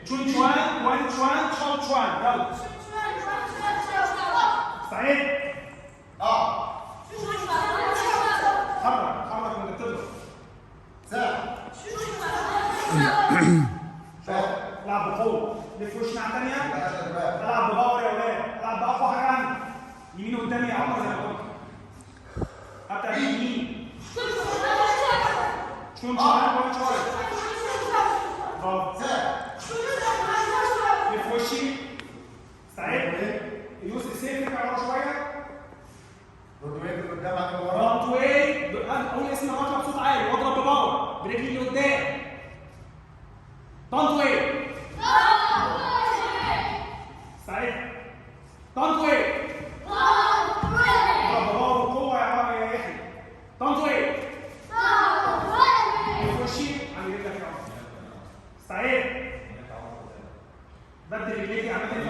تشون شوان وان شوان شو شوان يلا سعيد حرك وانت بتضرب العب بقوه لف وش ناحيه ثانيه العب بباور يا ولاد العب باقوى حاجه عندي يمين قدامي يا عمر زي ما قلت ابدا يمين شون شوان وان شوان برافو لف وشي سعيد يوسف سيف ارجع ورا شويه رانت واي قول اسم الرقم بصوت عالي واضرب بباور برجلي اللي قدام دونت واي سعيد دونت واي اضرب بباور وقوه يا يحيى دونت واي وشي على رجلك يا عمر سعيد بدل رجليك عملت ايه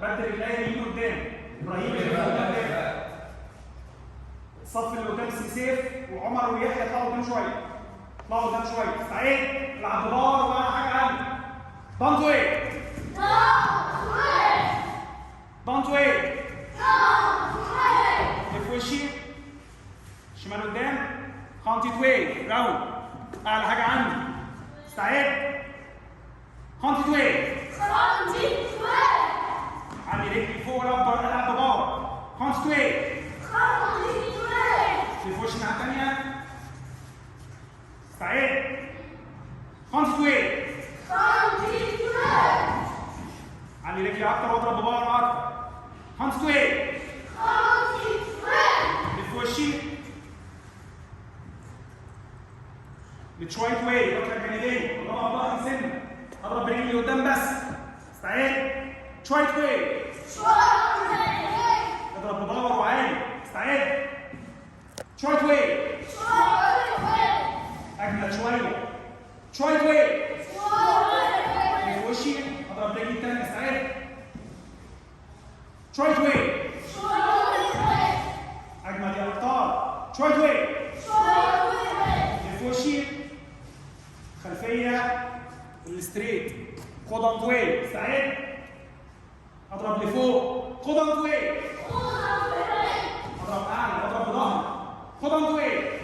بدل رجلي يمين قدام ابراهيم اللي قدام الصف اللي قدام سيف وعمر ويحيى يطلعوا قدام شويه اطلعوا قدام شويه سعيد العب بباور ولا حاجه عندي دونت واي دونت واي لف وشي شمال قدام خانتي واي راوند اعلى حاجه عندي سعيد خانتي واي عندي رجلي فوق العب بباور خانتي واي في وش الناحية الثانية سعيد خانتي واي علي رجلي اكتر واضرب بباور اكتر خانتي واي في وشي بتشويت واي ركله جانبيه اضرب ظهري سنه اضرب برجلي قدام بس سعيد شويت واي اضرب بباور وعالي سعيد شويت واي اجمل شويه شويت واي في وشي اضرب رجلي الثانيه سعيد شويت واي اجمل يا ابطال شويت واي في وشي خلفيه الستريت كودنت واي سعيد اضرب لفوق كودنت واي اضرب اعلى اضرب بظهري كودنت واي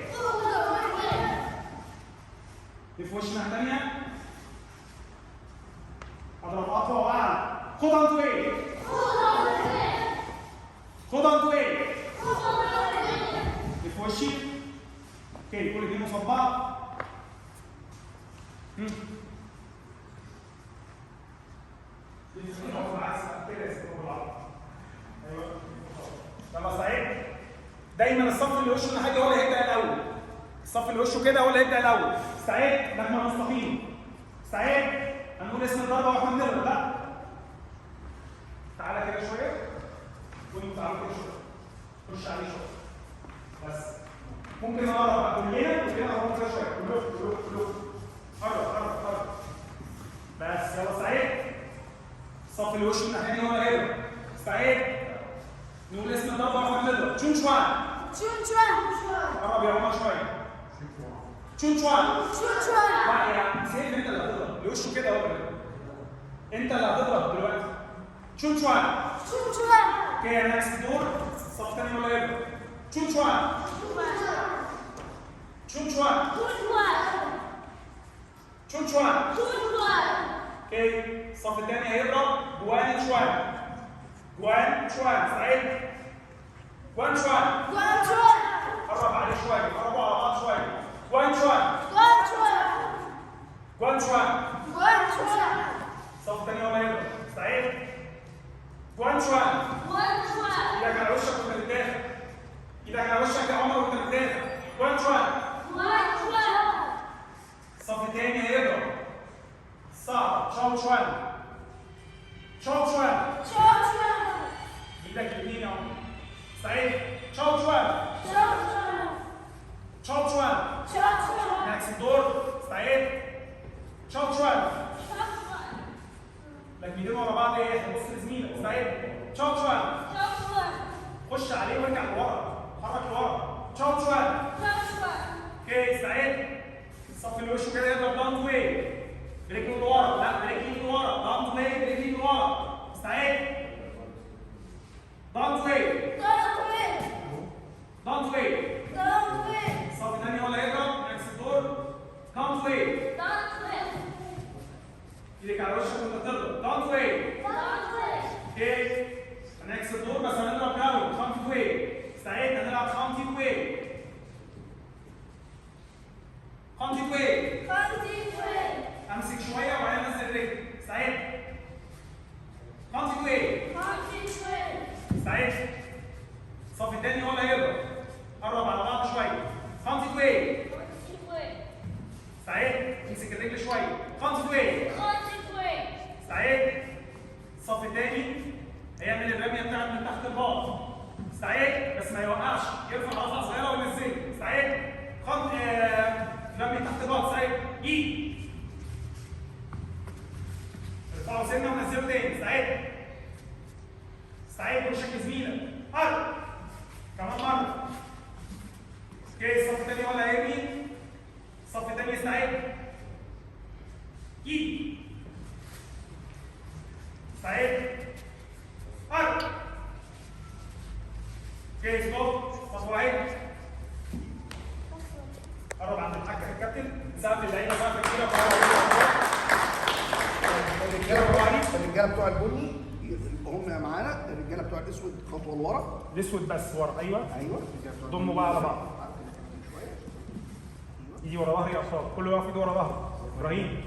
لف وش الناحيه الثانيه اضرب اقوى واعلى كودنت واي كودنت واي لف وشي اوكي كل دي مصبعه يلا سعيد دايما الصف اللي وشه الناحيه هو اللي هيبدا الاول الصف اللي وشه كده هو اللي هيبدا الاول سعيد لما مستقيم سعيد هنقول اسم الضربه واحنا بنضرب لا تعالى كده شويه وانتوا تعالوا كده شويه خش عليه شويه بس ممكن نقرب كلنا نقرب كده شويه كلهم قرب بس يلا سعيد الصف اللي وشه الناحيه هو اللي هيبدا سعيد نقول اسم الضربه واحنا بنضرب تشون شوان قرب يا عمر شويه تشون شوان لا يا سيف انت اللي هتضرب اللي وشه كده هو انت اللي هتضرب دلوقتي تشون شوان اوكي انا نفس الدور الصف الثاني ولا يبدا تشون شوان اوكي الصف الثاني هيضرب جوان شوان سعيد جوان شوان قرب عليه شويه قربوا على بعض شويه جوان شوان الصف الثاني ولا يضرب سعيد جوان شوان ايدك على وشك وانت بتدافع ايدك على وشك يا عمر وانت بتدافع جوان شوان الصف الثاني هيضرب صعب شوت شوان ايدك اليمين يا عمر سعيد شوت شوان نفس الدور سعيد شوت شوان لك ايدين ورا بعض ايه بص لزميلك سعيد شوت شوان خش عليه وارجع لورا حرك لورا استعد هنلعب خانتي واي. خانتي واي. امسك شويه وبعدين انزل الرجل. استعد. خانتي واي. استعد. الصف الثاني هو اللي هيضرب. قرب على بعض شويه. خانتي واي. استعد. امسك الرجل شويه. خانتي واي. استعد. الصف الثاني هيعمل الرميه بتاعت من تحت الباط. استعد بس ما يوقعش، يرفع رفعه صغيره وينزلها. استعد. رمي تحت الباط. استعد. ايد. ارفعه سنه ونزله تاني. استعد. استعد وشك زميلك. قرب. كمان مره. اوكي الصف الثاني ولا هيرمي. الصف الثاني استعد. ايد. استعد. قرب. اوكي ستوب. خطوه واحد. قرب عند الحاج الكابتن. ساعد اللعيبه بقى كده. الرجاله بتوع البني هم معانا، الرجاله بتوع الاسود خطوه لورا. الاسود بس ورا. ايوه ضموا بقى على بعض. ايدي ورا ظهري يا اصحاب. كله يقف ايده ورا ظهره. ابراهيم